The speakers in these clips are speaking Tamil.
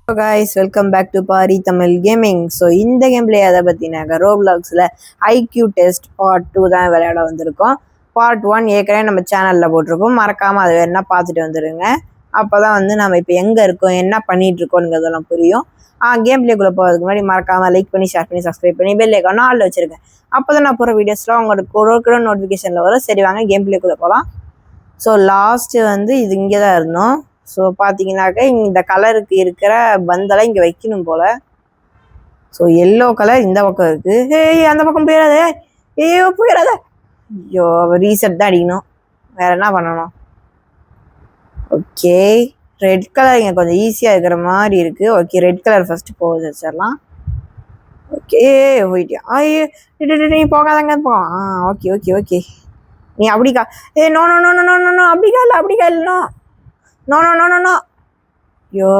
Hello guys, welcome back to Pari Tamil Gaming. So இந்த கேம்லேயே அதை பற்றினாக்க ரோப்ளாக்ஸில் ஐக்யூ டெஸ்ட் பார்ட் 2 தான் விளையாட வந்திருக்கோம். பார்ட் 1 ஏற்கனவே நம்ம சேனலில் போட்டிருக்கோம், மறக்காமல் அதை வேணா பார்த்துட்டு வந்துடுங்க. அப்போ தான் வந்து நம்ம இப்போ எங்கே இருக்கோம், என்ன பண்ணிகிட்டு இருக்கோங்கிறதெல்லாம் புரியும். கேம் பிளேக்குள்ளே போகிறதுக்கு முன்னாடி மறக்காமல் லைக் பண்ணி, ஷேர் பண்ணி, சப்ஸ்கிரைப் பண்ணி பெல் ஐக்கான் ஆல்ல வச்சுருக்கேன். அப்போ தான் நான் போகிற வீடியோஸ்லாம் உங்களுக்கு கூட நோட்டிஃபிகேஷனில் வரும். சரி வாங்க கேம் பிளேக்குள்ளே போகலாம். ஸோ லாஸ்ட்டு வந்து இது இங்கே தான் இருந்தோம். ஸோ பார்த்தீங்கன்னாக்க இந்த கலருக்கு இருக்கிற பந்தெல்லாம் இங்கே வைக்கணும் போல். ஸோ எல்லோ கலர் இந்த பக்கம் இருக்குது. ஏய் அந்த பக்கம் போயிடாதே, ஐயோ போயிடாத, ஐயோ ரீசெட் தான் அடிக்கணும், வேறு என்ன பண்ணணும். ஓகே ரெட் கலர் இங்கே கொஞ்சம் ஈஸியாக இருக்கிற மாதிரி இருக்குது. ஓகே ரெட் கலர் ஃபஸ்ட்டு போக வச்சிடலாம். ஓகே போயிட்டியா, ஐயோ நீ போகாதாங்க போ. ஓகே ஓகே ஓகே நீ அப்படிக்கா, no no no no no no அப்படிக்கா இல்லை no no no no no no. ஐயோ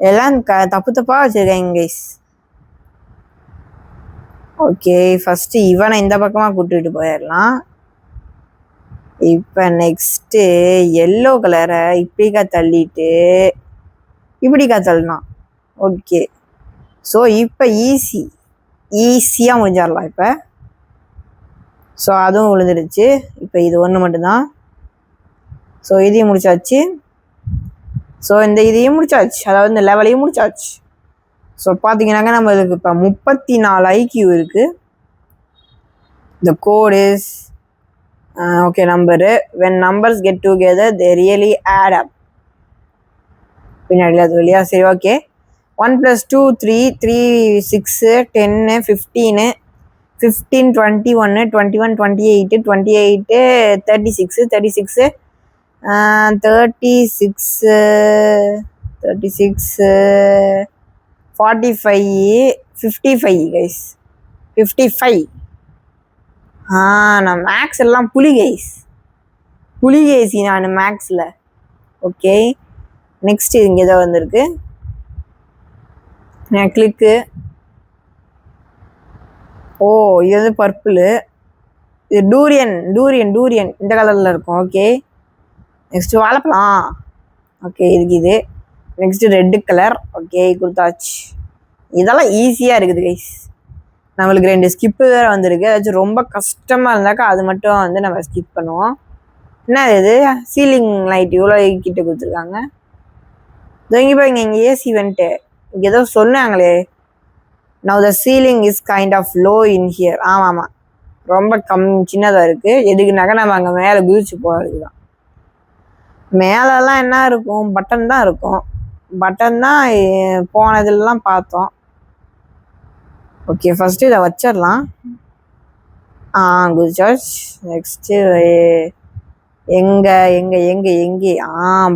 எல்லாம் தப்பு தப்பாக வச்சுருக்கேன் கைஸ். ஓகே ஃபஸ்ட்டு இவனை இந்த பக்கமாக கூட்டிகிட்டு போயிடலாம். இப்போ நெக்ஸ்ட்டு எல்லோ கலரை இப்படிக்கா தள்ளிட்டு இப்படிக்கா தள்ளலாம். ஓகே ஸோ இப்போ ஈஸியாக முடிஞ்சிடலாம். இப்போ ஸோ அதுவும் விழுந்துடுச்சு. இப்போ இது ஒன்று மட்டும்தான். ஸோ இதையும் முடிச்சாச்சு. ஸோ இதையும் முடிச்சாச்சு, அதாவது இந்த லெவலையும் முடிச்சாச்சு. ஸோ பார்த்தீங்கன்னாக்க நம்மளுக்கு இப்போ 34 ஐக்யூ இருக்குது. இந்த code is okay number. When numbers get together they really add up. பின்னாடி அது வழியா. சரி ஓகே 1 + 2 3 3 6 10 15 15 21 21 28 28 36 36 36 45 55 கைஸ் 55. நான் மேக்ஸ் எல்லாம் புலி கைஸ் நான் மேக்ஸில். ஓகே நெக்ஸ்ட்டு இங்கே ஏதோ வந்திருக்கு. கிளிக்கு. இது வந்து பர்பிள். இது டூரியன் இந்த கலரில் இருக்கும். ஓகே நெக்ஸ்ட்டு வாழைப்பழம். ஓகே இது நெக்ஸ்ட்டு ரெட்டு கலர். ஓகே கொடுத்தாச்சு. இதெல்லாம் ஈஸியாக இருக்குது கைஸ். நம்மளுக்கு 2 ஸ்கிப்பு வேறு வந்திருக்கு. ஏதாச்சும் ரொம்ப கஷ்டமாக இருந்தாக்கா அது மட்டும் வந்து நம்ம ஸ்கிப் பண்ணுவோம். என்ன இது சீலிங் லைட் இவ்வளோ கிட்ட கொடுத்துருக்காங்க. இங்கே பாருங்க, இங்கே ஏசி வந்துட்டு இங்கே ஏதோ சொன்னாங்களே, now the ceiling is kind of low in here. ஆமாம் ரொம்ப சின்னதாக இருக்குது. எதுக்குனாக்கா நம்ம அங்கே மேலே குதிச்சு போகிறதுக்கு தான். மேலெல்லாம் என்ன இருக்கும், பட்டன் தான் இருக்கும். பட்டன் தான் போனதுலாம் பார்த்தோம். ஓகே ஃபஸ்ட்டு இதை வச்சிடலாம். குஜாச். நெக்ஸ்ட்டு எங்கே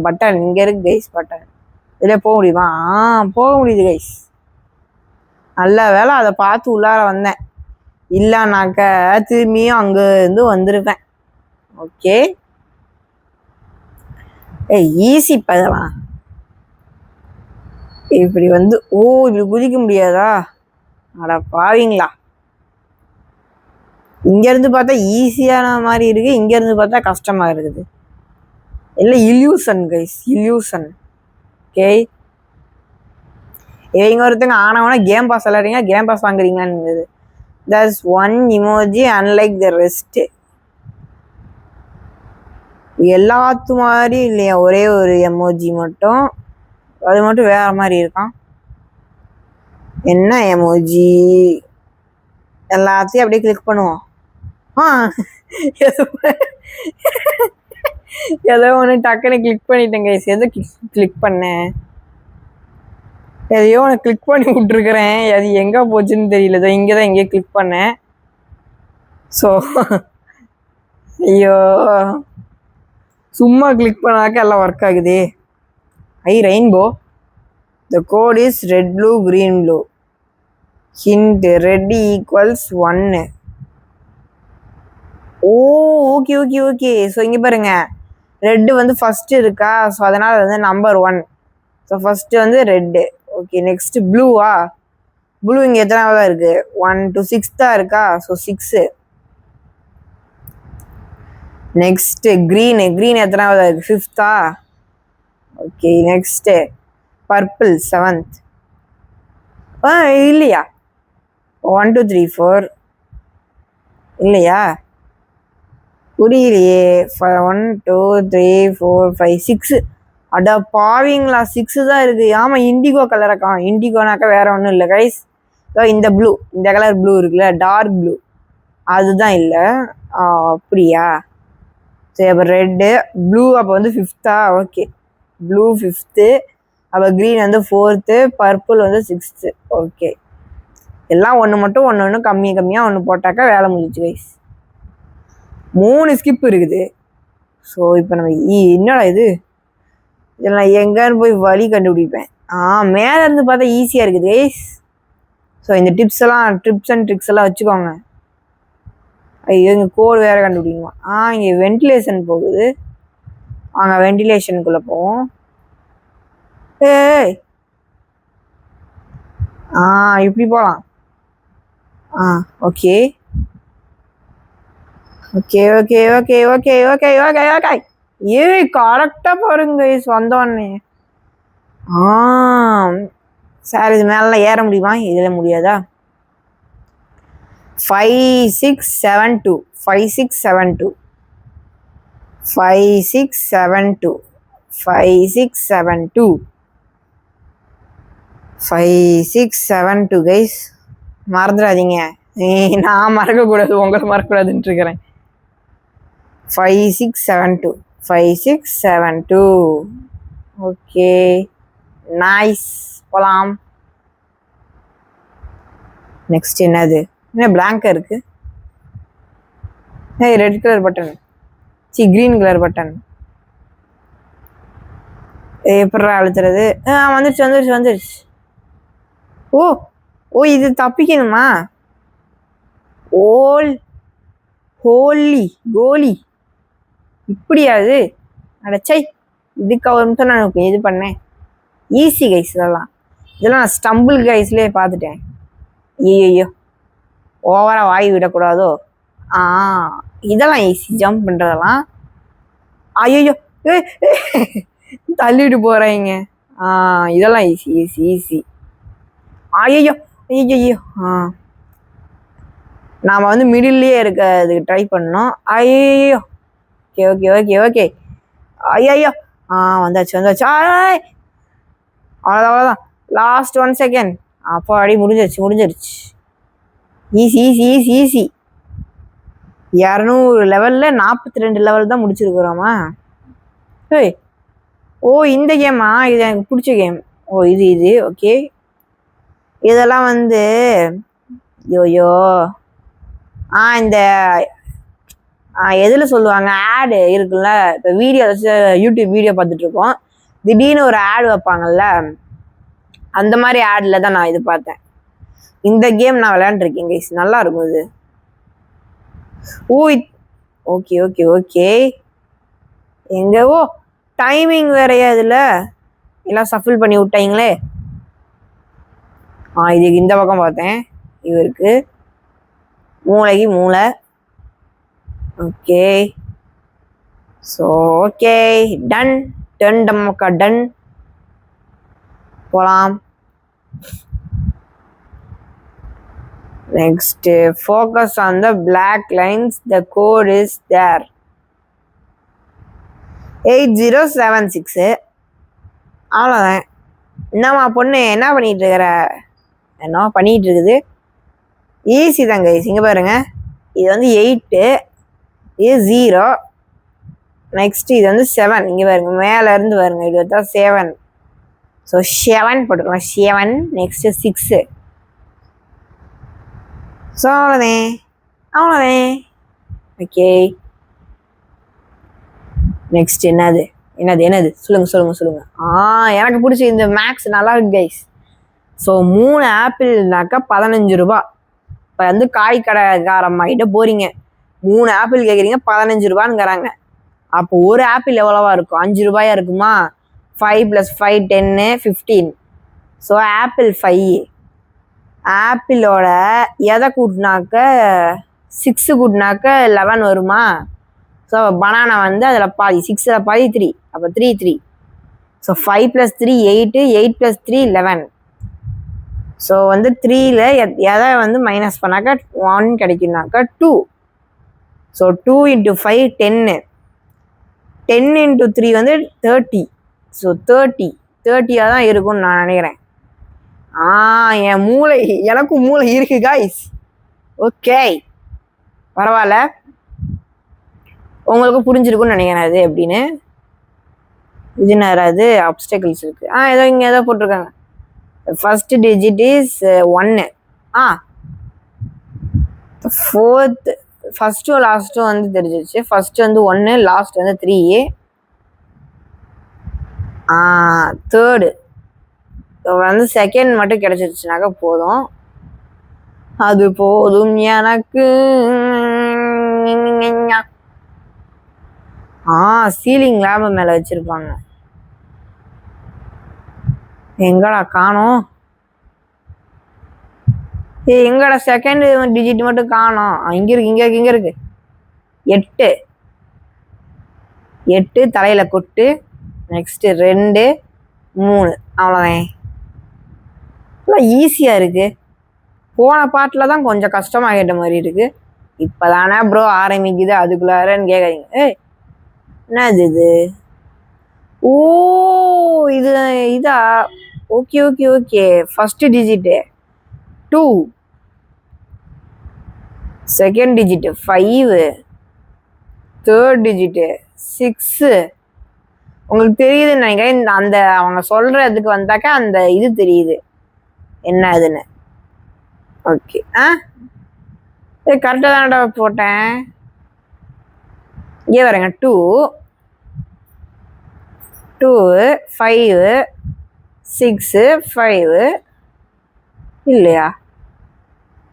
பட்டன் இங்கே இருக்குது கைஸ். பட்டன் இதில் போக முடியுமா? போக முடியுது கைஸ். நல்ல வேலை அதை பார்த்து உள்ளார வந்தேன், இல்லைனாக்க திரும்பியும் அங்கேருந்து வந்திருப்பேன். ஓகே ஈஸி இதெல்லாம். இப்படி வந்து இப்படி குதிக்க முடியாதா? அட பாவீங்களா. இங்கேருந்து பார்த்தா ஈஸியான மாதிரி இருக்குது, இங்கேருந்து பார்த்தா கஷ்டமாக இருக்குது. இல்லை இல்யூஷன் கைஸ், இல்யூஷன். ஓகே இவங்க ஒருத்தங்க ஆனவனா கேம் பாஸ் விளையாடுறீங்க, கேம் பாஸ் வாங்குறீங்களான்னு. That's one emoji unlike the rest. எல்லாத்து மாதிரி இல்லையா, ஒரே ஒரு எமோஜி மட்டும், அது மட்டும் வேற மாதிரி இருக்கான். என்ன எமோஜி? எல்லாத்தையும் அப்படியே கிளிக் பண்ணுவோம். ஏதோ ஒன்று டக்குன்னு கிளிக் பண்ணிட்டேங்க. எதை கிளிக் பண்ணேன்? எதையோ ஒன்று கிளிக் பண்ணி விட்டுருக்குறேன், அது எங்கே போச்சுன்னு தெரியல. இங்கே தான் எங்கேயோ கிளிக் பண்ணேன். ஸோ ஐயோ சும்மா கிளிக் பண்ணாக்க எல்லாம் ஒர்க் ஆகுது. Rainbow. The code is red blue green blue. Hint red equals 1. Okay okay okay so இங்கே பாருங்க, ரெட்டு வந்து ஃபஸ்ட்டு இருக்கா, ஸோ அதனால் வந்து நம்பர் 1. ஸோ ஃபஸ்ட்டு வந்து ரெட்டு. ஓகே நெக்ஸ்ட்டு ப்ளூவா? ப்ளூ இங்கே எத்தனாவதாக இருக்குது? 1 to 6 தான் இருக்கா, ஸோ 6. நெக்ஸ்ட்டு க்ரீனு எத்தனாவது இருக்குது? 5th. Okay next purple 7th. இல்லையா? 1 2 3 4 இல்லையா? புரியலையே. 1 2 3 4 5 6. அட பாவீங்களா, 6 தான் இருக்கு. ஆமாம், இண்டிகோ கலரக்கா. இண்டிகோனாக்கா வேற ஒன்றும் இல்லை கைஸ். இந்த ப்ளூ, இந்த கலர் ப்ளூ இருக்குல்ல, டார்க் ப்ளூ, அதுதான் இல்லை. அப்படியா? சரி, அப்போ ரெட்டு ப்ளூ அப்போ வந்து 5th. ஓகே, ப்ளூ 5th, அப்போ க்ரீன் வந்து 4th, பர்பிள் வந்து 6th. ஓகே, எல்லாம் ஒன்று மட்டும் ஒன்று கம்மியாக ஒன்று போட்டாக்கா வேலை முடிஞ்சிச்சு கைஸ். 3 ஸ்கிப் இருக்குது. ஸோ இப்போ நம்ம என்னடா இது, இதெல்லாம் எங்கன்னு போய் வழி கண்டுபிடிப்பேன். மேலே இருந்து பார்த்தா ஈஸியாக இருக்குது கைஸ். ஸோ இந்த டிப்ஸ் அண்ட் ட்ரிக்ஸ் எல்லாம் வச்சுக்கோங்க. ஐயோ, இங்கே கோடு வேறு கண்டுபிடிக்குமா? இங்கே வென்டிலேஷன் போகுது. வாங்க வென்டிலேஷனுக்குள்ளே போவோம். இப்படி போகலாம். Okay okay okay okay okay okay okay okay. கரெக்டாக பாருங்க வந்தோடனே. சார், இது மேலாம் ஏற முடியுமா? இதில் முடியாதா? 5 6 7 2 5 6 7 2 5 6 7 2 5 6 7 2 5 6 7 2 கைஸ், மறந்துடாதீங்க. நான் மறக்கக்கூடாது, உங்களை மறக்கக்கூடாதுன்ட்டு இருக்கிறேன். 5 6 7 2 5 6 7 2. Okay, nice. போகலாம். நெக்ஸ்ட் என்னது? என்ன பிளாங்காக இருக்கு? Red colour button, green colour button. எப்படி அழுத்துறது? வந்துருச்சு. ஓ இது தப்பிக்கணுமா? கோலி இப்படியாது? அடைச்சை, இதுக்கு ஒரு நிமிஷம் நான் இது பண்ணேன். Easy guys. இதெல்லாம் நான் ஸ்டம்பிள் கைஸ்லேயே பார்த்துட்டேன். ஐயோ, ஓவராக வாய் விடக்கூடாதோ? இதெல்லாம் ஈஸி, ஜம்ப் பண்ணுறதெல்லாம். ஐயோ, தள்ளிட்டு போகிறீங்க. இதெல்லாம் ஈஸி ஈஸி ஈஸி. ஐயோ ஐயோ. நாம் வந்து மிடில்லையே அதுக்கு ட்ரை பண்ணோம். ஐயோ. Okay okay okay okay. ஐயோ. வந்தாச்சு. அவ்வளோதான். Last 1 second. அப்போ அடி முடிஞ்சிருச்சு. Easy easy easy easy. 200 லெவலில் 42 லெவல் தான் முடிச்சிருக்கிறோமா? இந்த கேமா? இது எனக்கு பிடிச்ச கேம். இது ஓகே. இதெல்லாம் வந்து யோயோ இந்த எதில் சொல்லுவாங்க, ஆடு இருக்குல்ல. இப்போ யூடியூப் வீடியோ பார்த்துட்ருக்கோம், திடீர்னு ஒரு ஆடு வைப்பாங்கல்ல, அந்த மாதிரி ஆடில் தான் நான் இது பார்த்தேன். இந்த கேம் நான் விளையாண்டுருக்கேன் கைஸ், நல்லா இருக்கும் இது. Okay okay okay. எங்கவோ டைமிங் வேறையா இதில் எல்லாம் சஃபில் பண்ணி விட்டாங்களே. இதுக்கு இந்த பக்கம் பார்த்தேன். இவருக்கு மூளைக்கு மூளை. ஓகே. ஸோ ஓகே, டன் டம்மக்கா டன். போகலாம். Next, focus on the black lines. The code is there. 8076. அவ்வளோதான். என்னம்மா பொண்ணு, என்ன பண்ணிட்டு இருக்கிற? என்ன பண்ணிட்டு இருக்குது? ஈஸி தாங்க. இங்கே பாருங்க, இது வந்து 8, இது 0. நெக்ஸ்ட் இது வந்து 7. இங்கே பாருங்க, மேலே இருந்து பாருங்க, இது வந்து 7. ஸோ 7 போட்டுக்கலாம். 7. நெக்ஸ்ட் 6. ஸோ அவ்வளோதான். ஓகே. நெக்ஸ்ட் என்னது? சொல்லுங்க. எனக்கு பிடிச்ச இந்த மேக்ஸ் நல்லா இருக்கு கைஸ். ஸோ 3 ஆப்பிள்னாக்கா 15 ரூபா. இப்போ வந்து காய் கடைக்காரம்மாக்கிட்ட போறீங்க, 3 ஆப்பிள் கேட்குறீங்க, 15 ரூபான்னுங்கிறாங்க. அப்போ ஒரு ஆப்பிள் எவ்வளவா இருக்கும்? 5 ரூபாயா இருக்குமா? 5 + 5 10 15. So apple 5. ஆப்பிளோட எதை கூட்டினாக்க 6 கூட்டினாக்க 11 வருமா? ஸோ பனானா வந்து அதில் பாதி, 6ல் பாதி 3, அப்போ 3. ஸோ 5 + 3 8, 8 + 3 11. ஸோ வந்து 3ல் எதை வந்து மைனஸ் பண்ணாக்கா 1 கிடைக்குனாக்கா 2. ஸோ 2 × 5 10, 10 × 3 வந்து 30. ஸோ 30 தான் இருக்கும்னு நான் நினைக்கிறேன். என் மூளை, எனக்கும் மூளை இருக்கு காய்ஸ். ஓகே, பரவாயில்ல, உங்களுக்கு புரிஞ்சிருக்கும்னு நினைக்கிறேன் அது எப்படின்னு. இது நேராது அப்டக்கிள்ஸ் இருக்கு. ஏதோ இங்கே ஏதோ போட்டிருக்காங்க. First digit is 1. ஃபோர்த் ஃபர்ஸ்ட்டும் லாஸ்ட்டும் வந்து தெரிஞ்சிச்சு. ஃபர்ஸ்ட் வந்து 1, லாஸ்ட் வந்து 3. தேர்டு வந்து செகண்ட் மட்டும் கிடைச்சிருச்சுனாக்கா போதும். அது போதும் எனக்கு. சீலிங் லேப் மேல வச்சிருப்பாங்க. எங்கடா காணோம்? எங்கடா செகண்ட் டிஜிட் மட்டும் காணோம்? இங்க இருக்கு 8. 8 தலையில கொட்டு. நெக்ஸ்ட் 2, 3. அவ்வளோதான். ஈஸியா இருக்கு. போன பாட்டில் தான் கொஞ்சம் கஷ்டமாக கேட்ட மாதிரி இருக்கு. இப்போதானே ப்ரோ ஆரம்பிக்குது, அதுக்குள்ளாரன்னு கேட்காதீங்க. என்னது இது? இதா? Okay. First digit 2, second digit 5, third digit 6. உங்களுக்கு தெரியுதுன்னு நினைக்கிறேன். அந்த அவங்க சொல்றதுக்கு வந்தாக்கா அந்த இது தெரியுது என்ன அதுன்னு. ஓகே, கரெக்டாக தானடா போட்டேன். இங்கே வரேங்க. 2, 5, 6, 5 இல்லையா?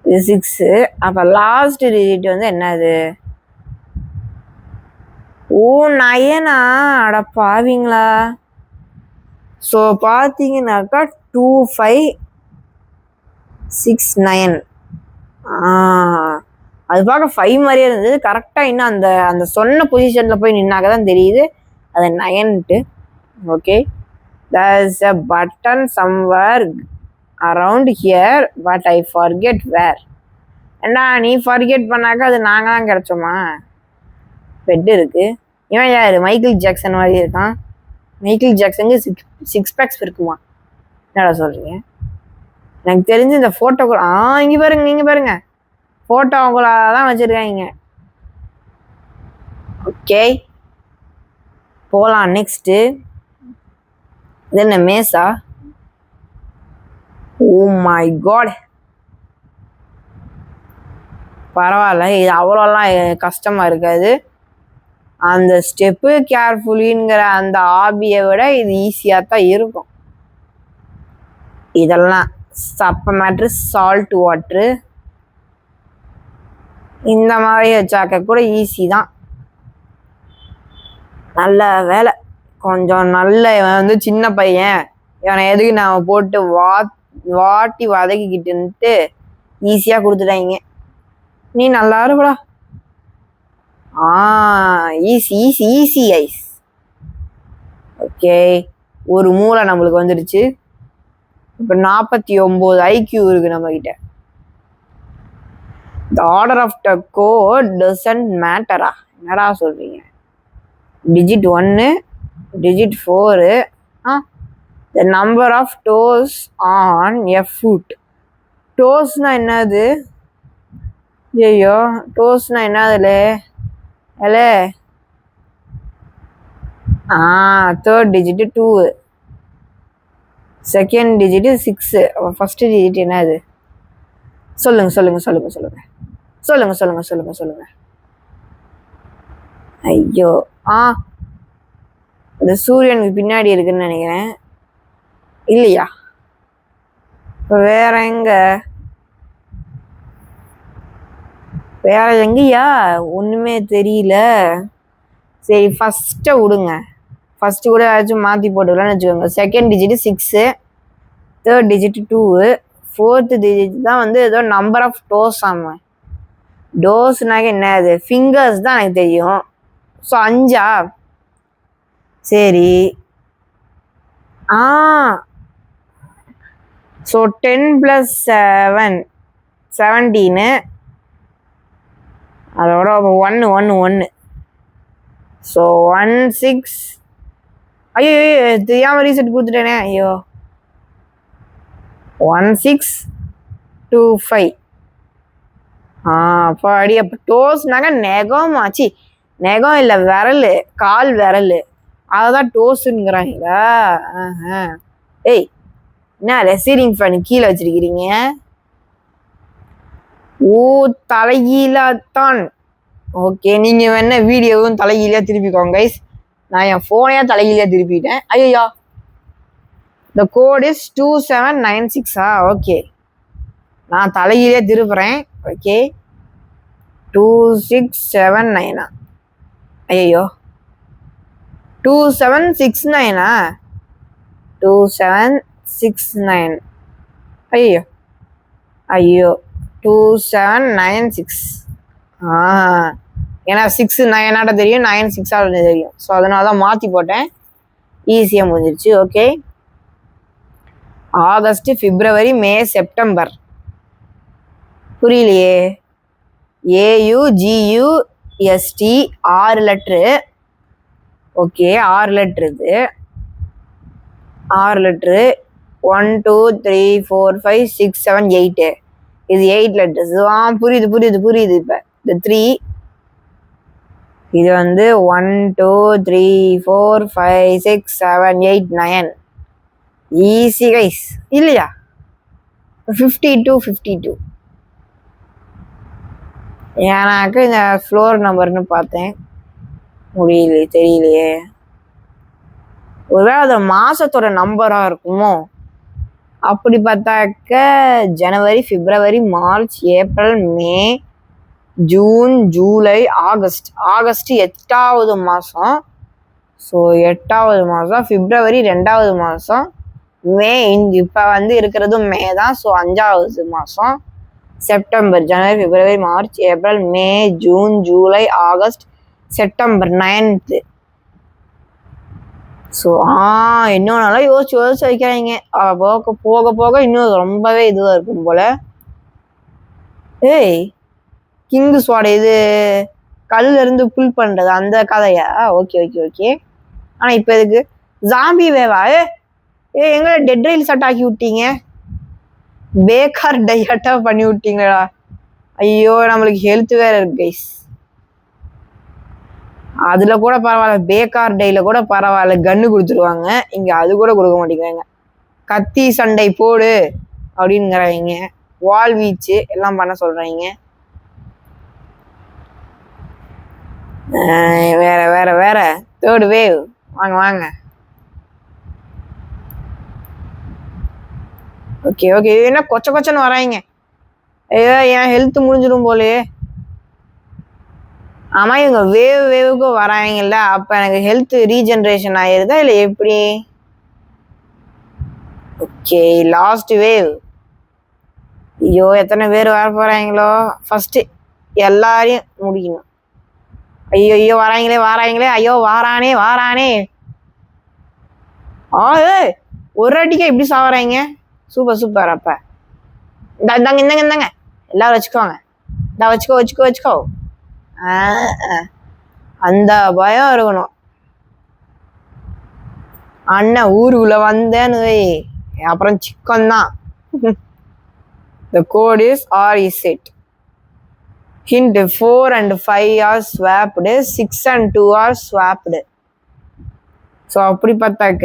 இது 6. அப்போ லாஸ்ட் டிஜிட் வந்து என்னது? 9. அட பாவீங்களா. ஸோ பார்த்தீங்கன்னாக்கா 2, 5, 6, 9. அது பார்க்க 5 மாதிரியே இருந்தது. கரெக்டாக இன்னும் அந்த அந்த சொன்ன பொசிஷனில் போய் நின்னாக்க தான் தெரியுது அது 9ன்ட்டு. Okay, there is a button somewhere around here but I forget where. ஏண்டா நீ forget பண்ணாக்கா அது நாங்கள் தான் கிடைச்சோமா? பெட் இருக்கு. இவன் யாரு? மைக்கேல் ஜாக்சன் மாதிரி இருக்கான். மைக்கேல் ஜாக்சனுக்கு 6 பேக்ஸ் இருக்குமா? என்னடா சொல்றீங்க? எனக்கு தெரிஞ்சு இந்த ஃபோட்டோ கூட இங்கே பாருங்க ஃபோட்டோ அவங்கள தான் வச்சுருக்காங்க. ஓகே, போகலாம். நெக்ஸ்ட்டு இது என்ன? மேசா. ஓ மை காட், பரவாயில்ல, இது அவ்வளோலாம் கஷ்டமாக இருக்காது. அந்த ஸ்டெப்பு கேர்ஃபுல்லிங்கிற அந்த ஆபியை விட இது ஈஸியாக தான் இருக்கும். இதெல்லாம் அப்புறமேட்டு சால்ட் வாட்ரு இந்த மாதிரி வச்சாக்க கூட ஈஸி தான். நல்ல வேலை, கொஞ்சம் நல்ல. இவன் வந்து சின்ன பையன், இவனை எதுக்கு நான் போட்டு வாட்டி வதக்கிக்கிட்டுன்ட்டு ஈஸியாக கொடுத்துட்டாங்க. நீ நல்லா இருக்குடா. Easy ice. ஓகே, ஒரு மூளை நம்மளுக்கு வந்துடுச்சு. இப்போ 49 IQ இருக்கு நம்ம கிட்ட. The order of the code doesn't matter. என்னடா சொல்றீங்க? digit 1, digit 4. The number of toes on a foot. toesனா என்னது? ஐயோ, toesனா என்னதுல? Third digit 2, second digit 6. First digit என்னது? சொல்லுங்க. ஐயோ, இந்த சூரியனுக்கு பின்னாடி இருக்குன்னு நினைக்கிறேன். இல்லையா? வேற எங்கயா? ஒண்ணுமே தெரியல. சரி, ஃபர்ஸ்ட்டை விடுங்க. ஃபர்ஸ்ட் கூட ஏதாச்சும் மாற்றி போட்டுக்கலாம்னு வச்சுக்கோங்க. Second digit 6, third digit 2, fourth digit தான் வந்து ஏதோ நம்பர் ஆஃப் டோஸ். ஆமாம், டோஸ்னாக்க என்ன? அது ஃபிங்கர்ஸ் தான் எனக்கு தெரியும். ஸோ 5. சரி, ஸோ 10 + 7 17 அதோட 1 ஸோ 1 6 ஐயோ தெரியாமல் ரீசெட் கொடுத்துட்டேனே ஐயோ 1 6 2 5 பாடி அப்போ டோஸ்னாங்க நெகமாச்சு நெகம் இல்லை விரல் கால் விரல் அதுதான் டோஸுங்கிறாங்களா ஏய் என்ன ரெசீரிங் ஃபேன் கீழே வச்சிருக்கிறீங்க ஓ தலைகீழாத்தான் ஓகே நீங்கள் வேணா வீடியோவும் தலைகீழியாக திருப்பிக்கோங்க கைஸ் நான் என் ஃபோனையாக தலைகீழியாக திருப்பிட்டேன் ஐயா த கோட் இஸ் 2796 ஓகே நான் தலைகீழியாக திருப்புறேன் ஓகே 2679 ஐயோ 2769 2769 ஐயோ 2796 ஏன்னா 6 9 தெரியும் 9 6 தெரியும் ஸோ அதனால தான் மாற்றி போட்டேன் ஈஸியாக முடிஞ்சிருச்சு ஓகே ஆகஸ்ட் பிப்ரவரி மே செப்டம்பர் புரியலையே AUGUST 6 லெட்ரு ஓகே 6 லெட்ரு இது 6 லெட்ரு 1 2 3 4 5 6 7 8 இது 8 லெட்டர்ஸ் புரியுது இப்போ இந்த 3 இது வந்து 1 2 3 4 5 6 7 8 9 ஈஸி கைஸ் இல்லையா 52 எனக்கு இந்த ஃப்ளோர் நம்பர்னு பார்த்தேன் தெரியலையே ஒருவேளை அது மாசத்தோட நம்பரா இருக்குமோ அப்படி பார்த்தாக்க ஜனவரி பிப்ரவரி மார்ச் ஏப்ரல் மே ஜூன் ஜூலை ஆகஸ்ட் 8வது மாதம் ஸோ 8வது மாதம் பிப்ரவரி 2வது மாதம் மே இப்போ வந்து இருக்கிறது மே தான் ஸோ 5வது மாதம் செப்டம்பர் ஜனவரி பிப்ரவரி மார்ச் ஏப்ரல் மே ஜூன் ஜூலை ஆகஸ்ட் செப்டம்பர் 9th ஸோ இன்னும் நல்லா யோசிச்சு வைக்கிறாங்க போக இன்னும் ரொம்பவே இதுவாக இருக்கும் போல ஏய் கிங்கு ஸ்வாட் இது கல்லுல இருந்து புல் பண்றது அந்த கதையா ஓகே ஆனால் இப்போ இதுக்கு ஜாம்பி வேவா எங்களை டெட் ரயில் சட் ஆக்கி விட்டீங்க பேக்கார் டையாட்டா பண்ணி விட்டீங்களா ஐயோ நம்மளுக்கு ஹெல்த் வேற இருக்கு கைஸ் அதுல கூட பரவாயில்ல பேக்கார் டைல கூட பரவாயில்ல கன்னு கொடுத்துருவாங்க இங்க அது கூட கொடுக்க மாட்டேங்கிறாங்க கத்தி சண்டை போடு அப்படிங்கிறாங்க வால் வீச்சு எல்லாம் பண்ண சொல்றாங்க வேற தேர்ட் வேவ் வாங்க ஓகே என்ன கொச்சன்னு வராங்க ஐயோ என் ஹெல்த் முடிஞ்சிடும் போலே ஆமா இவங்க வேவுக்கு வராங்கல்ல அப்ப எனக்கு ஹெல்த் ரீஜெனரேஷன் ஆயிருதா இல்லை எப்படி ஓகே லாஸ்ட் வேவ் ஐயோ எத்தனை பேர் வர போறாங்களோ ஃபர்ஸ்ட் எல்லாரையும் முடிக்கணும் ஐயோ வராங்களே ஐயோ வாரானே ஒரு அடிக்க இப்படி சாவறாங்க சூப்பர் அப்ப இந்தாங்க எல்லாரும் வச்சுக்கோங்க வச்சுக்கோ அந்த பயம் இருக்கணும் அண்ணன் ஊருக்குள்ள வந்தேன்னு அப்புறம் சிக்கன் தான் the code is or is it hint 4 and 5 are swapped 6 and 2 are swapped so அப்படி பார்த்தாக்க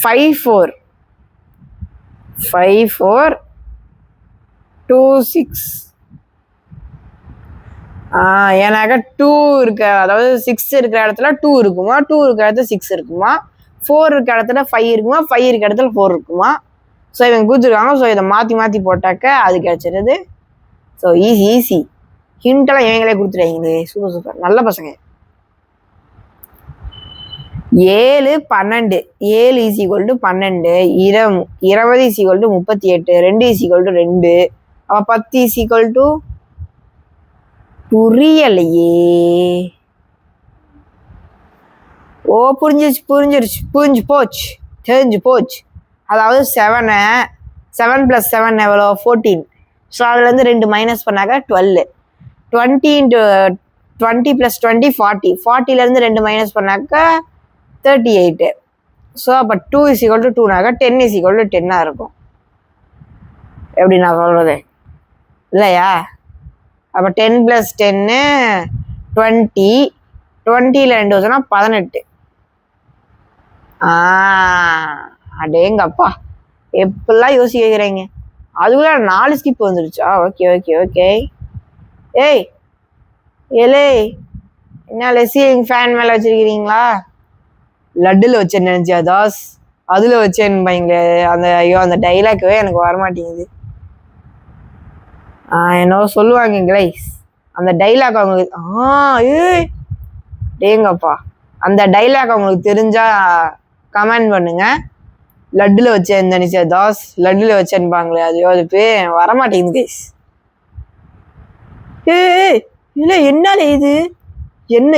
5 4 2 6 ஏன்னாக்க 2 இருக்க அதாவது 6 இருக்கிற இடத்துல 2 இருக்குமா 2 இருக்கிற இடத்துல 6 இருக்குமா 4 இருக்கிற இடத்துல 5 இருக்குமா 5 இருக்கிற இடத்துல 4 இருக்குமா ஸோ இவங்க கொடுத்துருக்காங்க ஸோ இதை மாற்றி போட்டாக்க அது கிடைச்சிருது ஸோ ஈஸி ஹிண்டெல்லாம் இவங்களே கொடுத்துருவாங்களே சூப்பர் நல்ல பசங்க 7 12 7 = 12 20 = 38 2 = 2 அப்போ 10 = புரியலையே ஓ புரிஞ்சு போச்சு தெரிஞ்சு போச்சு. அதாவது 7 + 7 எவ்வளோ 14. ஸோ அதுலேருந்து 2 மைனஸ் பண்ணாக்க 12. 20 × 20 + 20 40. 40லேருந்து 2 மைனஸ் பண்ணாக்க 38. ஸோ அப்போ 2 = 2னாக்க 10 = 10 இருக்கும். எப்படி நான் சொல்கிறது இல்லையா? அப்போ 10 + 10 20. 20ல் 2 வச்சுன்னா 18. அடேங்கப்பா எப்பெல்லாம் யோசிக்க வைக்கிறீங்க. அதுக்குள்ள 4 ஸ்கிப் வந்துடுச்சா? Okay okay okay. ஏய் ஏலே என்ன லெஸ்ஸி ஃபேன் மேலே வச்சிருக்கிறீங்களா? லட்டில் வச்சேன்னு நினச்சியா தாஸ்? அதில் வச்சேன்னு பையங்க. அந்த ஐயோ அந்த டைலாக்கவே எனக்கு வரமாட்டேங்குது. என்னவோ சொல்லுவாங்க கைஸ் அந்த டைலாக் அவங்களுக்கு. ஏய் டேங்கப்பா அந்த டைலாக் அவங்களுக்கு தெரிஞ்சா கமெண்ட் பண்ணுங்க. லட்டில் வச்சேன் நினைச்சா தாஸ் லட்டில் வச்சேன்பாங்களே அது வரமாட்டேங்குது கைஸ். இல்லை என்னால இது என்ன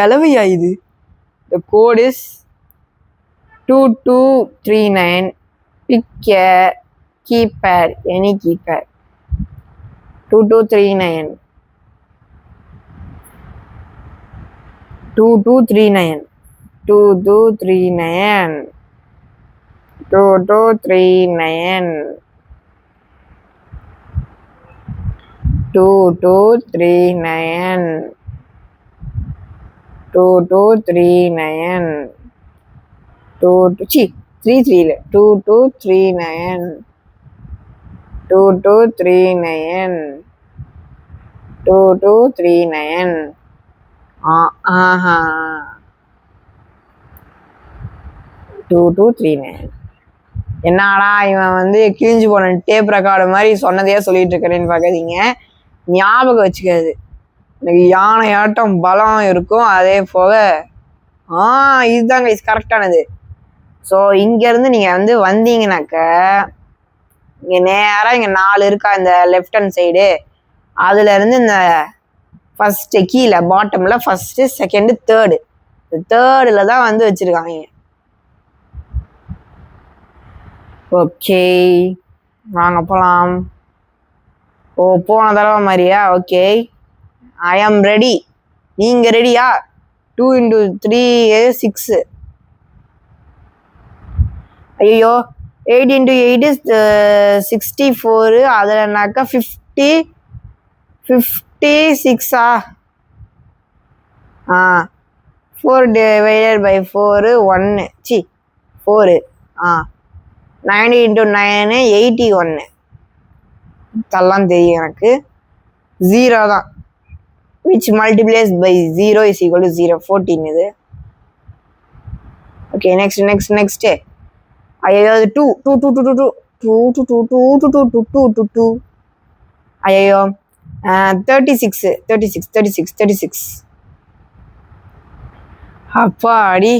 இளவையா இது? The code is 2239. Pick a keypad, any keypad. 2239. 2239. 2239. 2239. 2239. 2239. 33 2239. 2239. 2239. 2239. என்னடா இவன் கிழிஞ்சு போன டேப் ரெக்கார்டு மாதிரி சொன்னதையே சொல்லிட்டு இருக்கிறேன்னு பார்க்காதீங்க. ஞாபகம் வச்சுக்காது. எனக்கு யானையாட்டம் பலம் இருக்கும். அதே போக இதுதாங்க இது கரெக்டானது. ஸோ இங்கேருந்து நீங்கள் வந்தீங்கன்னாக்க இங்கே நேராக இங்கே 4 இருக்கா இந்த லெஃப்ட் ஹேண்ட் சைடு. அதுலேருந்து இந்த ஃபஸ்ட்டு கீழே பாட்டமில் ஃபஸ்ட்டு செகண்டு தேர்டு தேர்டில் தான் வச்சுருக்காங்க. ஓகே வாங்க போகலாம். போன தடவை மாதிரியா? Okay I am ready. நீங்கள் ரெடியா? 2 × 3 6. ஐயோ 8 × 8 is 64. அதுலனாக்கா 56. 4 / 4 1. 4. 90 × 9 81. இதெல்லாம் தெரியும் எனக்கு. 0 தான். which multiplies by 0 is equal to 0. 14 இது. ஓகே நெக்ஸ்ட் ஐயோ 2 ஐயோ 36. அப்பாடி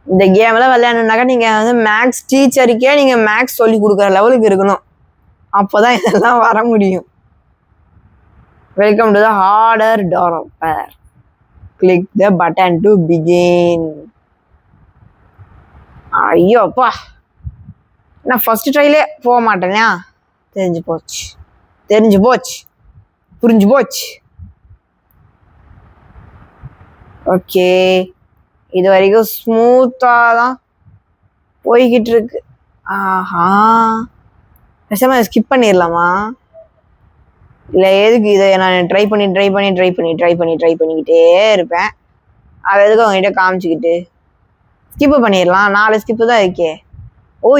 இந்த கேம்ல விளையாடணுன்னாக்கா நீங்கள் மேக்ஸ் டீச்சருக்கே நீங்கள் மேக்ஸ் சொல்லி கொடுக்குற லெவலுக்கு இருக்கணும். அப்போதான் இதெல்லாம் வர முடியும். Welcome to the harder developer. Click the button to begin. ஐயோ அப்பா நான் ஃபர்ஸ்ட் ட்ரைலே போக மாட்டேனா? தெரிஞ்சு போச்சு. புரிஞ்சு போச்சு. ஓகே இது வரைக்கும் ஸ்மூத்தாக தான் போய்கிட்டு இருக்கு. பேசாம ஸ்கிப் பண்ணிடலாமா? இல்லை எதுக்கு இதை நான் ட்ரை பண்ணிக்கிட்டே இருப்பேன். அதை எதுக்கு அவங்ககிட்ட காமிச்சிக்கிட்டு ஸ்கிப்பு பண்ணிடலாம். 4 ஸ்கிப்பு தான் இருக்கே.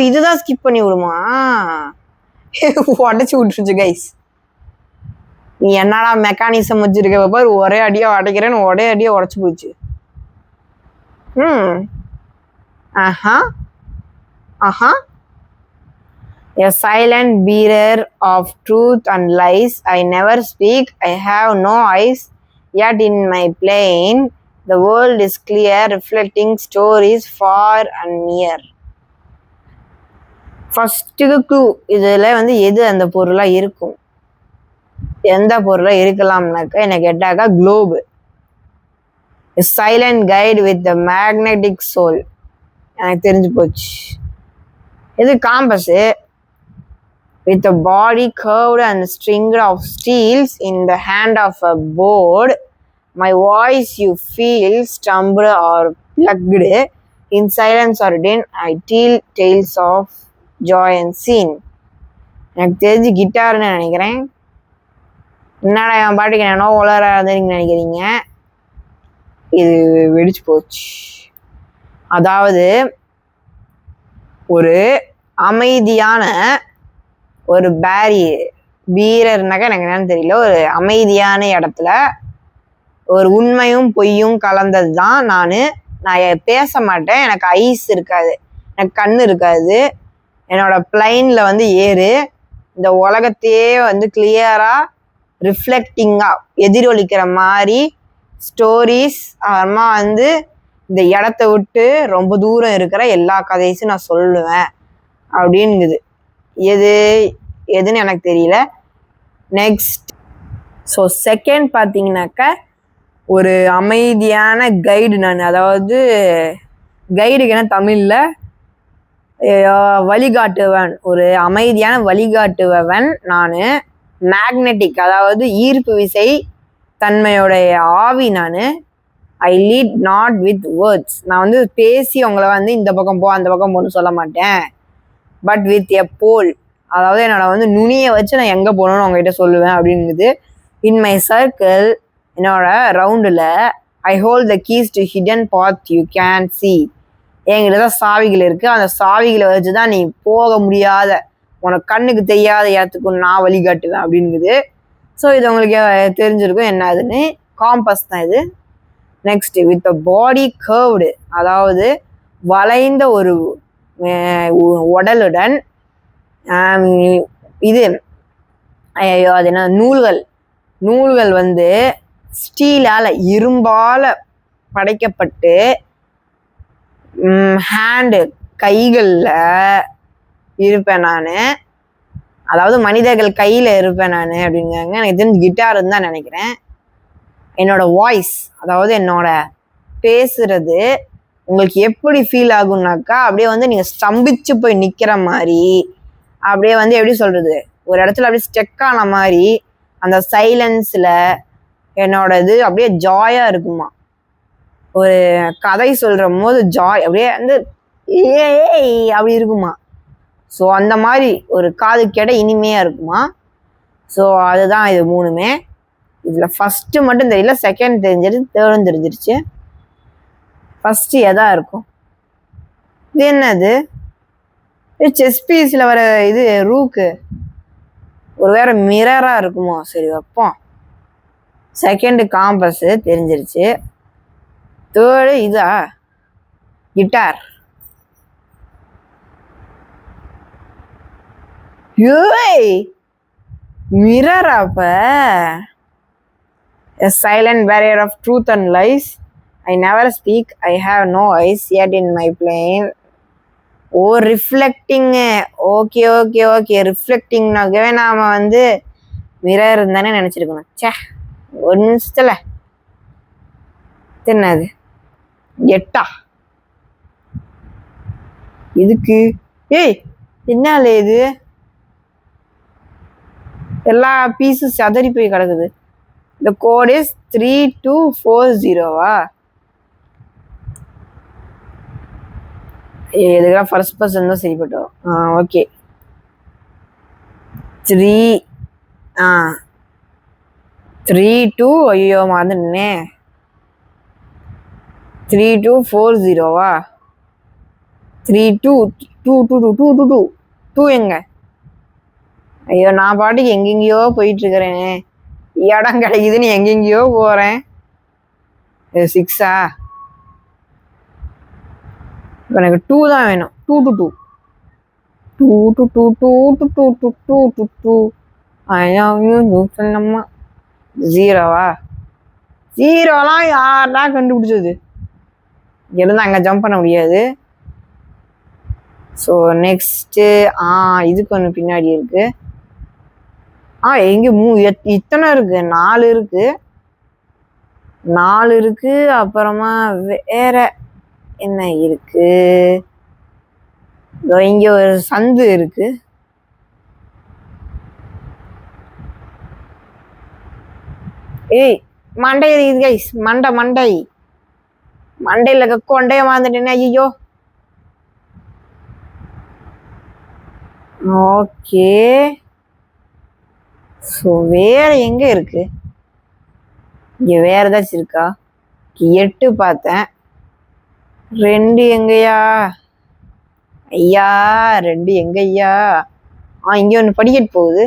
இதுதான் ஸ்கிப் பண்ணி விடுமா? உடச்சி விட்டுருச்சு கைஸ். நீ என்னடா மெக்கானிசம் வச்சிருக்க பாரு. ஒரே அடியாக உடைக்கிறேன்னு ஒரே அடியாக உடச்சி போச்சு. A silent bearer of truth and lies. I never speak. I have no eyes. Yet in my plane, the world is clear, reflecting stories far and near. ஃபர்ஸ்ட்டுக்கு க்ளூ. இதில் எது அந்த பொருளாக இருக்கும்? எந்த பொருளாக இருக்கலாம்னாக்கா என்ன கேட்டாக்கா globe. A silent guide with the magnetic soul. எனக்கு தெரிஞ்சு போச்சு. இது compass. With a body curved and stringed of steels in the hand of a board, my voice you feel stumbled or plugged. In silence or din, I tell tales of joy and sin. எனக்கு தெரிஞ்சு கிட்டார்னு நினைக்கிறேன். என்னடா என் பாட்டுக்கு என்னோ உளராதுன்னு நினைக்கிறீங்க. இது வெடிச்சு போச்சு. அதாவது ஒரு அமைதியான ஒரு வீரர்னாக்கா எனக்கு என்னன்னு தெரியல, ஒரு அமைதியான இடத்துல ஒரு உண்மையும் பொய்யும் கலந்தது தான் நான் பேச மாட்டேன், எனக்கு ஐஸ் இருக்காது, எனக்கு கண் இருக்காது, என்னோட பிளைனில் வந்து ஏறு இந்த உலகத்தையே வந்து கிளியராக ரிஃப்ளெக்டிங்காக எதிரொலிக்கிற மாதிரி ஸ்டோரிஸ், அப்புறமா வந்து இந்த இடத்த விட்டு ரொம்ப தூரம் இருக்கிற எல்லா கதைஸும் நான் சொல்லுவேன் அப்படின்னுது. எதுன்னு எனக்கு தெரியல. நெக்ஸ்ட், ஸோ செகண்ட் பார்த்தீங்கன்னாக்கா ஒரு அமைதியான கைடு நான், அதாவது கைடுக்கு என்ன தமிழில் வழிகாட்டுவன், ஒரு அமைதியான வழிகாட்டுவன் நான். மேக்னெட்டிக், அதாவது ஈர்ப்பு விசை தன்மையோடைய ஆவி நான். ஐ லீட் நாட் வித் வேர்ட்ஸ், நான் வந்து பேசி உங்களை வந்து இந்த பக்கம் போ அந்த பக்கம் போன்னு சொல்ல மாட்டேன். பட் வித் எ போல், அதாவது என்னோட வந்து நுனியை வச்சு நான் எங்கே போகணும்னு உங்ககிட்ட சொல்லுவேன் அப்படிங்குது. இன் மை சர்க்கிள், என்னோட ரவுண்டில், I hold the keys to hidden path you can see, என்கிட்ட தான் சாவிகள் இருக்குது, அந்த சாவிகளை வச்சு தான் நீ போக முடியாத உனக்கு கண்ணுக்கு தெரியாத இடத்துக்கு நான் வழிகாட்டுவேன் அப்படிங்குது. ஸோ இது உங்களுக்கு தெரிஞ்சிருக்கும் என்ன அதுன்னு. காம்பஸ் தான் இது. Next, with a body curved, அதாவது வளைந்த ஒரு உடலுடன், இது ஐயோ அது என்ன, நூல்கள் வந்து ஸ்டீலால் இரும்பால் படைக்கப்பட்டு ஹேண்டு கைகளில் இருப்பேன் நான், அதாவது மனிதர்கள் கையில் இருப்பேன் நான் அப்படிங்கிறாங்க. எனக்கு தெரிஞ்சு கிட்டாருன்னு தான் நினைக்கிறேன். என்னோட வாய்ஸ், அதாவது என்னோட பேசுறது உங்களுக்கு எப்படி ஃபீல் ஆகும்னாக்கா, அப்படியே வந்து நீங்கள் ஸ்தம்பிச்சு போய் நிற்கிற மாதிரி, அப்படியே வந்து எப்படி சொல்கிறது, ஒரு இடத்துல அப்படியே ஸ்டெக் ஆன மாதிரி, அந்த சைலன்ஸில் என்னோட இது அப்படியே ஜாயாக இருக்குமா. ஒரு கதை சொல்கிற போது ஜாய் அப்படியே வந்து ஏய் அப்படி இருக்குமா. ஸோ அந்த மாதிரி ஒரு காது கேட இனிமையாக இருக்குமா. ஸோ அதுதான் இது மூணுமே. இதில் ஃபஸ்ட்டு மட்டும் தெரியல, செகண்ட் தெரிஞ்சிருச்சு, தேர்டும் தெரிஞ்சிருச்சு. ஃபஸ்ட்டு எதா இருக்கும்? இது என்னது? செஸ் பீஸில் வர இது ரூக்கு ஒரு வேற மிரராக இருக்குமோ? சரி வைப்போம். செகண்டு காம்பஸு தெரிஞ்சிருச்சு. தேர்டு இதா கிட்டார். மிரரா? அப்ப a silent barrier of truth and lies. I never speak, I have no eyes yet in my plane. Reflecting. Okay ரிஃப்ளெக்டிங்னாகவே நாம் வந்து மிரர் இருந்தானே நினச்சிருக்கணும். ஒரு நிமிஷத்தில் என்னது 8 இதுக்கு என்னால இது எல்லா பீஸும் சதறி போய் கிடக்குது. இந்த கோட் இஸ் 3240. இதுக்கெல்லாம் ஃபர்ஸ்ட் பர்சன் தான் சரிப்பட்டோம். ஓகே 32 ஐயோ மறந்துட்டேனே. 3240 322222 எங்க? ஐயோ நான் பாட்டுக்கு எங்கெங்கேயோ போயிட்டு இருக்கிறேனே, இடம் கிடைக்குதுன்னு எங்கெங்கேயோ போகிறேன். 6 இப்போ எனக்கு 2 தான் வேணும். 222 நம்ம 0வா? 0லாம் யாரா கண்டுபிடிச்சது? இங்கேருந்து அங்கே ஜம்ப் பண்ண முடியாது. ஸோ நெக்ஸ்ட்டு இதுக்கு ஒன்று பின்னாடி இருக்கு. எங்கே இத்தனை இருக்கு? 4 இருக்கு. 4 இருக்கு. அப்புறமா வேற என்ன இருக்கு? இங்க ஒரு சந்து இருக்கு. ஏய் மண்டை இருக்குது கைஸ், மண்டையில கொண்டைய மாந்துட்டேன்னு. ஐயோ ஓகே. ஸோ வேற எங்க இருக்கு? இங்க வேற ஏதாச்சும் இருக்கா? 8 பார்த்தேன். 2 எங்கய்யா? ஐயா 2 எங்கய்யா? இங்க ஒன்று படிக்கட்டு போகுது.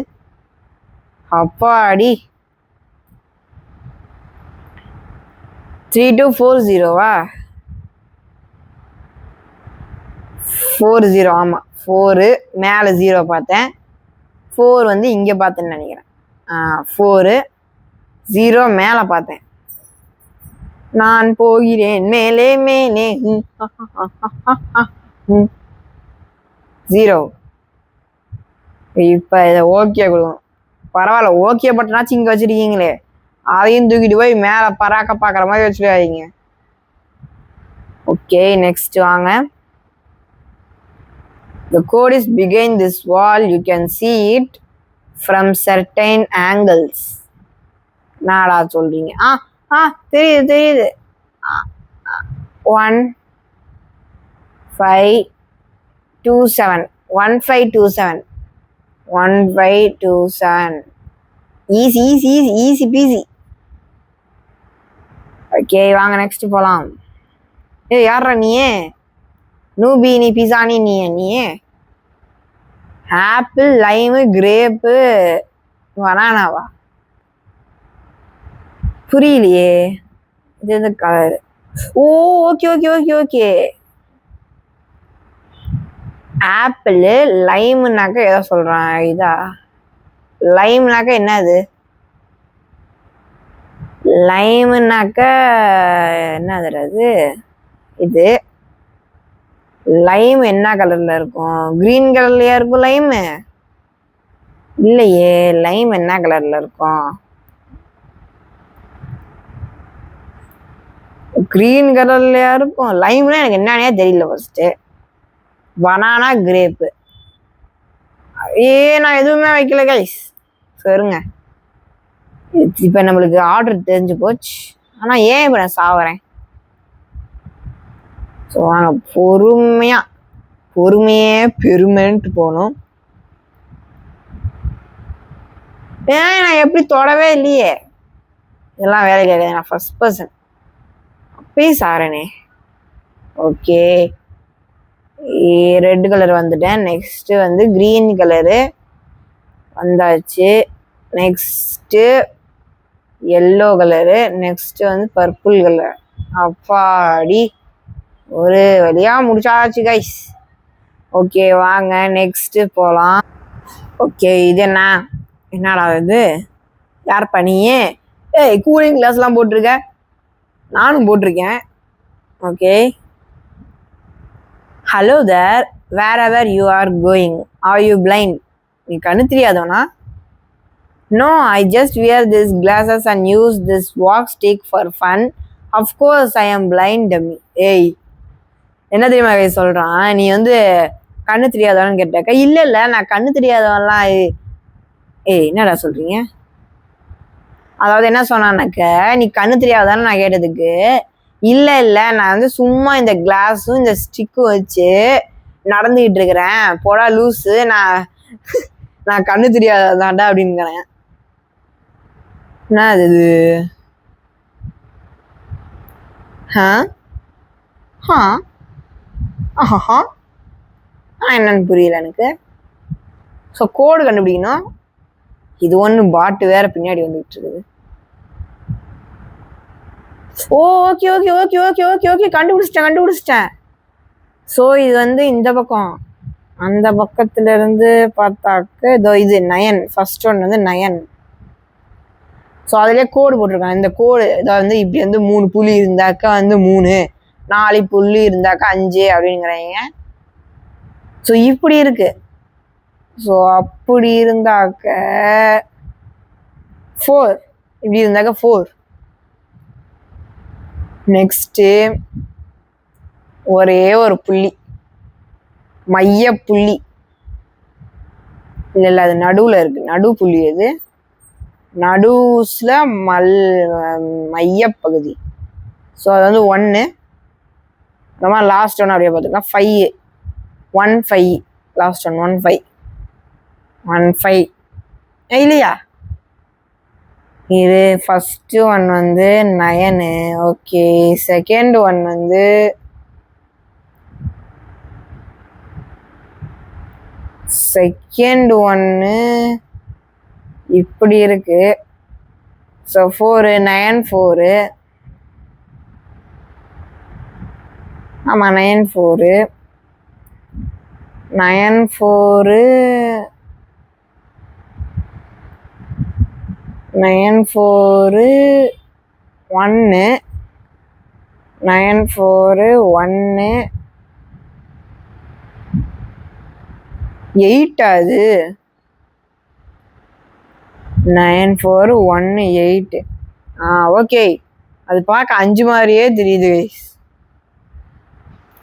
அப்பாடி. 3240வா? 40. ஆமா 4 மேல 0 பார்த்தேன். 4 வந்து இங்க பார்த்தேன்னு நினைக்கிறேன். 4 0 மேல பார்த்தேன். நான் போகிறேன் மேலே மேலே. 0. இப்ப இதை ஓகே கொடுக்கணும். பரவாயில்ல, ஓகே பட்டனாச்சும் இங்க வச்சிருக்கீங்களே, அதையும் தூக்கிட்டு போய் மேல பராக்க பாக்குற மாதிரி வச்சுருவாங்க. ஓகே நெக்ஸ்ட் வாங்க. The code is behind this wall. You can see it from certain angles. நாடா சொல்றீங்க? தெரியுது. 1527. 1527. Easy peasy. ஓகே வாங்க நெக்ஸ்ட் போலாம். யாரா நீயே? நூபி நீ பிசானி நீ ஆப்பிள் லைமு கிரேப்பு பனானாவா? புரியலையே. இது எந்த கலர்? ஓகே. ஆப்பிள் லைமுனாக்க ஏதோ சொல்றான். இதா லைம்னாக்க என்னது? லைமுனாக்க என்னது? இது லைம் என்ன கலர்ல இருக்கும்? கிரீன் கலர்லயா இருக்கும் லைம்? இல்லையே, லைம் என்ன கலர்ல இருக்கும்? கிரீன் கலர்லயா இருக்கும். லைம்னா எனக்கு என்னன்னே தெரியல. First banana crepe. நான் எதுவுமே வைக்கல கைஸ். சரிங்க, இப்ப நம்மளுக்கு ஆர்டர் தெரிஞ்சு போச்சு. ஆனா ஏன் இப்ப நான் சாவறேன்? ஸோ நாங்கள் பொறுமையே பெருமைன்ட்டு போகணும். நான் எப்படி தொடவே இல்லையே. இதெல்லாம் வேலை கிடையாது. நான் ஃபர்ஸ்ட் பர்சன் அப்பயே சாரனே. ஓகே ரெட் கலர் வந்துட்டேன். நெக்ஸ்ட் வந்து கிரீன் கலரு வந்தாச்சு. Next yellow colour. நெக்ஸ்ட் வந்து பர்பிள் கலர். அப்பாடி ஒரு வழியா முடிச்சாச்சு கைஸ். ஓகே வாங்க நெக்ஸ்ட் போகலாம். ஓகே இது என்னடா இது? யார் பண்ணியே? கூலிங் கிளாஸ்லாம் போட்டிருக்க? நானும் போட்டிருக்கேன். Okay hello there, wherever you are going, are you blind? நீ கண்ணு தெரியாதவனா? No, I just wear these glasses and use this walk stick for fun. Of course, I am blind dummy. என்ன தெரியுமா சொல்றான்? நீ வந்து கண்ணு தெரியாதவன்னு கேட்டாக்க, இல்ல நான் கண்ணு தெரியாதவன்லாம். என்னடா சொல்றீங்க? அதாவது என்ன சொன்னான்னாக்க, நீ கண்ணு தெரியாதான்னு நான் கேட்டதுக்கு, இல்ல நான் வந்து சும்மா இந்த கிளாஸும் இந்த ஸ்டிக்கும் வச்சு நடந்துகிட்டு இருக்கிறேன். போடா லூஸு, நான் கண்ணு தெரியாதாண்டா அப்படின்னுக்கிறேன். என்ன அது? என்னன்னு புரியல எனக்கு. ஸோ கோடு கண்டுபிடிக்கணும். இது ஒன்று பாட்டு வேற பின்னாடி வந்துட்டு இருக்குது. ஓகே கண்டுபிடிச்சிட்டேன். ஸோ இது வந்து இந்த பக்கம், அந்த பக்கத்துல இருந்து பார்த்தாக்க இதோ இது 9. ஃபர்ஸ்ட் ஒன் வந்து 9. ஸோ அதுலேயே கோடு போட்டிருக்காங்க. இந்த கோடு இதை வந்து இப்படி வந்து 3 புள்ளி இருந்தாக்கா வந்து 3, 4 புள்ளி இருந்தாக்கா 5 அப்படிங்கிறாங்க. ஸோ இப்படி இருக்கு. ஸோ அப்படி இருந்தாக்க 4, இப்படி இருந்தாக்க 4. நெக்ஸ்ட்டு ஒரே ஒரு புள்ளி, மைய புள்ளி. இல்லை அது நடுவில் இருக்குது, நடு புள்ளி அது. நடுஸில் மையப்பகுதி. ஸோ அது வந்து 1. நம்ம லாஸ்ட் ஒன்று அப்படியே பார்த்துக்கலாம். 5 1 5 லாஸ்ட் ஒன் 1 5 1 5 இல்லையா? இது ஃபஸ்ட்டு ஒன் வந்து 9. ஓகே, செகண்ட் ஒன் வந்து செகண்ட் ஒன்று இப்படி இருக்கு. ஸோ 4 9 4. ஆமாம் 9 4 9 4 9 4 1 9 4 1 8 அது 9 4 1 8. ஓகே, அது பார்க்க 5 மாதிரியே தெரியுது.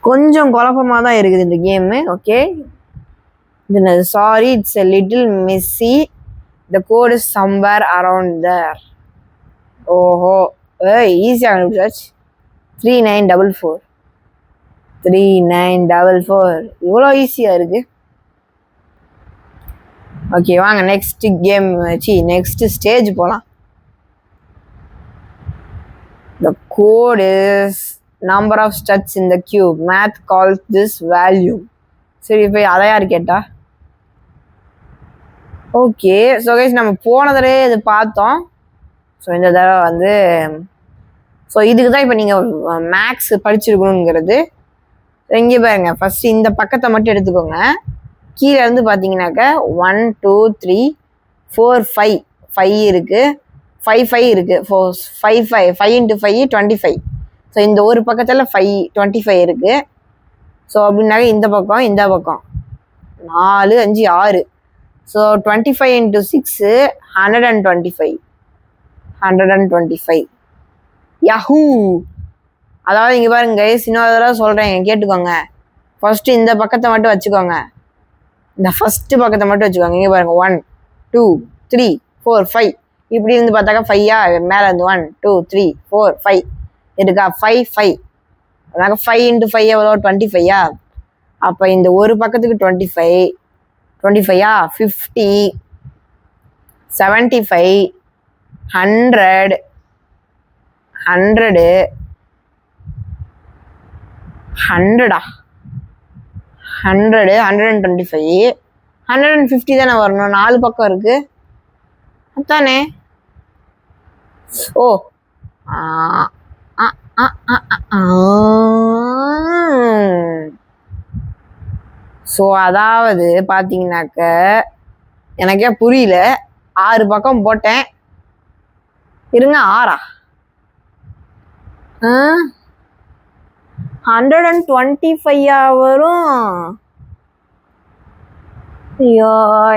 கொஞ்சம் குழப்பமாக தான் இருக்குது இந்த game. Okay, sorry it's a little missy, the code is somewhere around there. ஓஹோ, ஈஸியாக கண்டுபிடிச்சாச்சு. 3944 3944 இவ்வளோ ஈஸியாக இருக்குது. ஓகே, வாங்க நெக்ஸ்ட் கேம் நெக்ஸ்ட் ஸ்டேஜ் போகலாம். The code is number of studs in the cube. Math calls this value. சரி, இப்போ அதை யார் கேட்டா? ஓகே, ஸோ கைஸ் நம்ம போன தடவை இது பார்த்தோம். ஸோ இந்த தடவை வந்து இதுக்கு தான் இப்போ நீங்கள் மேக்ஸ் படிச்சிருக்கணுங்கிறது. இங்கே பாருங்க, ஃபஸ்ட்டு இந்த பக்கத்தை மட்டும் எடுத்துக்கோங்க. கீழே இருந்து பார்த்தீங்கன்னாக்கா 1 2 3 4 5 5 இருக்குது, 5 5 இருக்குது. 5 5 5 × 5 25. ஸோ இந்த ஒரு பக்கத்தில் 5 25 இருக்குது. ஸோ அப்படின்னாக்க இந்த பக்கம் 4 5 6. ஸோ 25 × 6 125 125. யாஹூ! அதாவது இங்கே பாருங்க கைஸ், இன்னொரு தடவை சொல்கிறேன் கேட்டுக்கோங்க. ஃபஸ்ட்டு இந்த பக்கத்தை மட்டும் வச்சுக்கோங்க, இந்த ஃபஸ்ட்டு பக்கத்தை மட்டும் வச்சுக்கோங்க. இங்கே பாருங்க 1 2 3 4 5. இப்படி இருந்து பார்த்தாக்கா 5யா, மேலே இருந்து 1 2 3 4 5 இருக்கா? 5 5. அதாங்க 5 × 5 எவ்வளோ? 25யா? அப்போ இந்த ஒரு பக்கத்துக்கு 25 25யா? 50 75 100 100 100 125 150 தானே வரணும். 4 பக்கம் இருக்கு அதானே? ஓ, ஸோ அதாவது பார்த்தீங்கன்னாக்க எனக்கே புரியல. 6 பக்கம் போட்டேன். இருங்க, 6ஆ? 125 வரும். ஐயோ,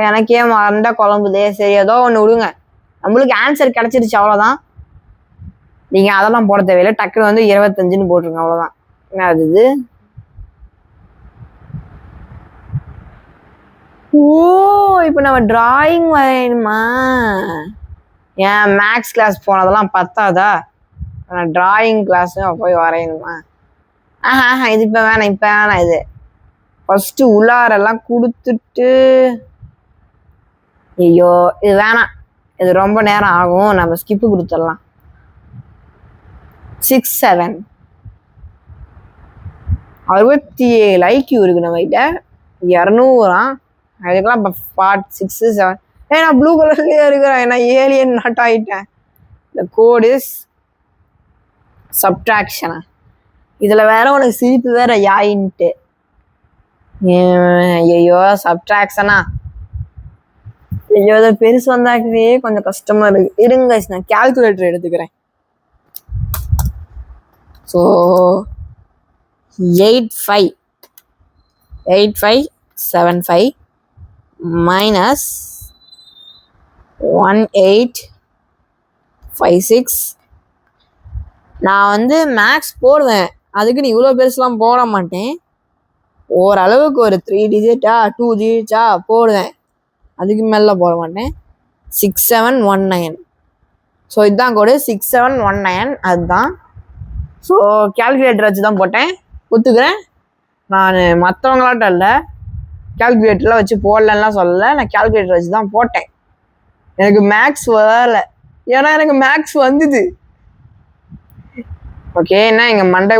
எனக்கே மறந்த குழம்புதே. சரி, ஏதோ ஒன்று விடுங்க, நம்மளுக்கு ஆன்சர் கிடச்சிருச்சு, அவ்வளோதான். நீங்கள் அதெல்லாம் போட தேவையில்லை, டக்குன்னு வந்து 25ன்னு போட்டுருங்க, அவ்வளோதான். என்ன அது இது? ஓ, இப்போ நம்ம டிராயிங் வரையணுமா? ஏன் மேக்ஸ் கிளாஸ் போனதெல்லாம் பத்தாதா? நான் டிராயிங் கிளாஸ் போய் வரையணுமா? இது இப்போ வேணாம். இது ஃபஸ்ட்டு உள்ளாரெல்லாம் கொடுத்துட்டு, ஐயோ இது வேணாம், இது ரொம்ப நேரம் ஆகும், நம்ம ஸ்கிப்பு கொடுத்துடலாம். 6 7 67 IQ இருக்கு நம்மகிட்ட. 200 அதுக்கெல்லாம் இப்போ 6 7. நான் ப்ளூ கலர்லேயே இருக்கிறேன், நான் ஏலியன் நாட் ஆகிட்டேன். இந்த கோட் இஸ் சப்ட்ராக்ஷனா? இதில் வேற உனக்கு சிரிப்பு வேற யாயின்ட்டு. ஐயோ, சப்ட்ராக்ஷனா? ஐயோ, அதை பெருசு வந்தாக்கவே கொஞ்சம் கஷ்டமா இருக்கு. இருங்க, நான் கால்குலேட்டர் எடுத்துக்கிறேன். ஸோ 8575 minus 1856 நான் வந்து மேக்ஸ் போடுவேன், அதுக்குன்னு இவ்வளோ பெருசுலாம் போட மாட்டேன். ஓரளவுக்கு ஒரு 3 டிஜிட்டா 2 டிஜிட்டா போடுவேன், அதுக்கு மேலே போட மாட்டேன். 6719. ஸோ இதுதான் கோடு 6719, அதுதான். ஸோ கேல்குலேட்டர் வச்சு தான் போட்டேன், ஒத்துக்கிறேன். நான் மற்றவங்களாட்டம் இல்லை, கேல்குலேட்டர்லாம் வச்சு போடலன்னா சொல்லலை, நான் கேல்குலேட்டர் வச்சு தான் போட்டேன். எனக்கு மேக்ஸ் வரல, ஏன்னா எனக்கு மேக்ஸ் வந்தது. ஓகே, என்ன எங்கள் மண்டை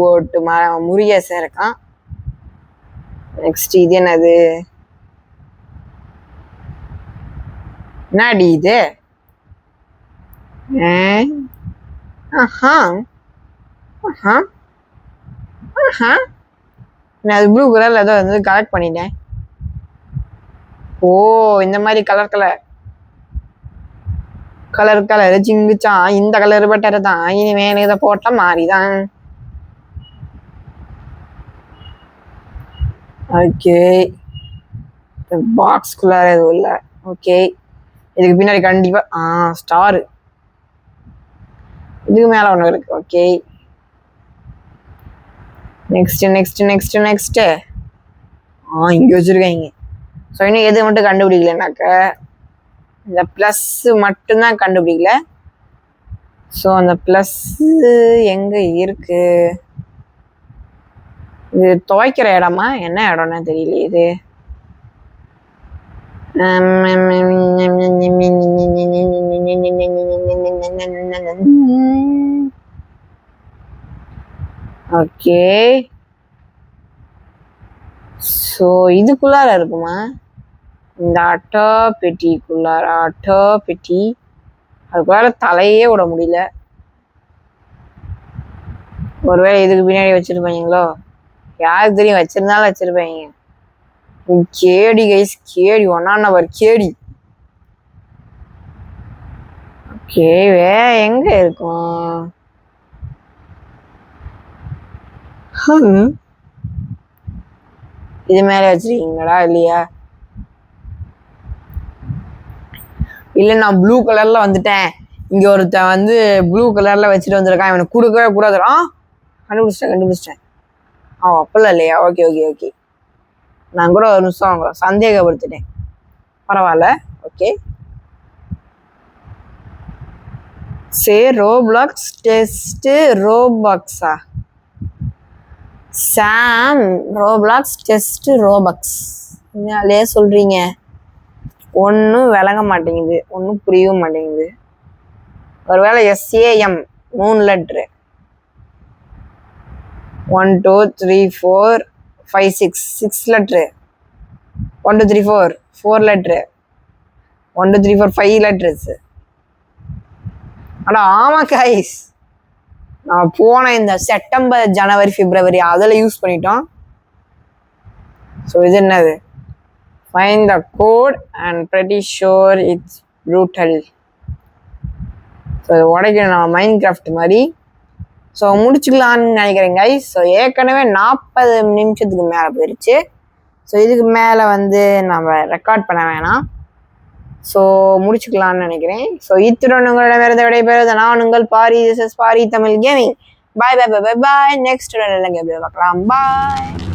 ஓட்டு முருகேசன் இருக்கான். நெக்ஸ்ட் இது என்னது, என்னடி இது? நான் அது ப்ளூ கலர்ல ஏதோ வந்து கலெக்ட் பண்ணிட்டேன். ஓ, இந்த மாதிரி கலர் சிங்குச்சான், இந்த கலர் பெட்டர் தான், இனிமேல் இதை போட்ட மாறிதான். ஓகே, பாக்ஸ்குள்ளார எதுவும் இல்லை. ஓகே, இதுக்கு பின்னாடி கண்டிப்பா ஸ்டாரு, இதுக்கு மேல ஒன்று இருக்கு. ஓகே, நெக்ஸ்ட் இங்க வச்சிருக்காங்க. ஸோ இன்னும் எது மட்டும் கண்டுபிடிக்கலனாக்க இந்த ப்ளஸ் மட்டும்தான் கண்டுபிடிக்கல. ஸோ அந்த ப்ளஸ் எங்க இருக்கு? இது துவைக்கிற இடமா என்ன இடம்னு தெரியல. இது ஓகே, ஸோ இதுக்குள்ளார இருக்குமா? இந்த அட்டை பெட்டிக்குள்ளார, அதுக்குள்ளார தலையே விட முடியல. ஒருவேளை இதுக்கு பின்னாடி வச்சிருப்பாங்களோ, யாருக்கு தெரியும், வச்சிருந்தாலும் வச்சிருப்பாங்க. கேடி கைஸ், கேடி 1 நம்பர் கேடி. ஓகே, எங்க இருக்கும்? இது மேலே வச்சிருக்கீங்களா இல்லையா? இல்லை, நான் ப்ளூ கலர்ல வந்துட்டேன். இங்க ஒருத்தன் வந்து ப்ளூ கலர்ல வச்சுட்டு வந்திருக்கான், இவனுக்கு கொடுக்கவே கூடாது. கண்டுபிடிச்சிட்டேன். அப்பெல்லாம் இல்லையா? ஓகே, நான் கூட ஒரு நிமிஷம் அவங்கள சந்தேகப்படுத்திட்டேன், பரவாயில்ல. ஓகே, ரோப்ளாக்ஸ் டெஸ்ட் ரோபாக்ஸா? சாம் ரோப்ளாக்ஸ் டெஸ்ட் ரோபக்ஸ் என்னலே சொல்றீங்க? ஒன்றும் விளங்க மாட்டேங்குது, ஒன்றும் புரியவும் மாட்டேங்குது. ஒருவேளை SAM 3 letter, 1 2 3 4 5 6 letter, 1 2 3 4 4 letter, 1 2 3 4 5 letters. ஆனால் ஆமாம் கைஸ், நான் போன இந்த செப்டம்பர் ஜனவரி பிப்ரவரி அதில் யூஸ் பண்ணிட்டோம். ஸோ இது என்னது? Find the code and pretty sure it's brutal. So உடைக்கணும் நம்ம மைன்கிராஃப்ட் மாதிரி. ஸோ முடிச்சுக்கலான்னு நினைக்கிறேன் கைஸ். ஸோ ஏற்கனவே 40 நிமிஷத்துக்கு மேலே போயிடுச்சு. ஸோ இதுக்கு மேலே வந்து நம்ம ரெக்கார்ட் பண்ண வேணாம். ஸோ முடிச்சுக்கலான்னு நினைக்கிறேன். ஸோ இத்துடன் உங்களிடம் விடைபெறுவது நான் உங்கள் Paari. This is Paari Tamil gaming. Bye. Next பார்க்கலாம். பாய்.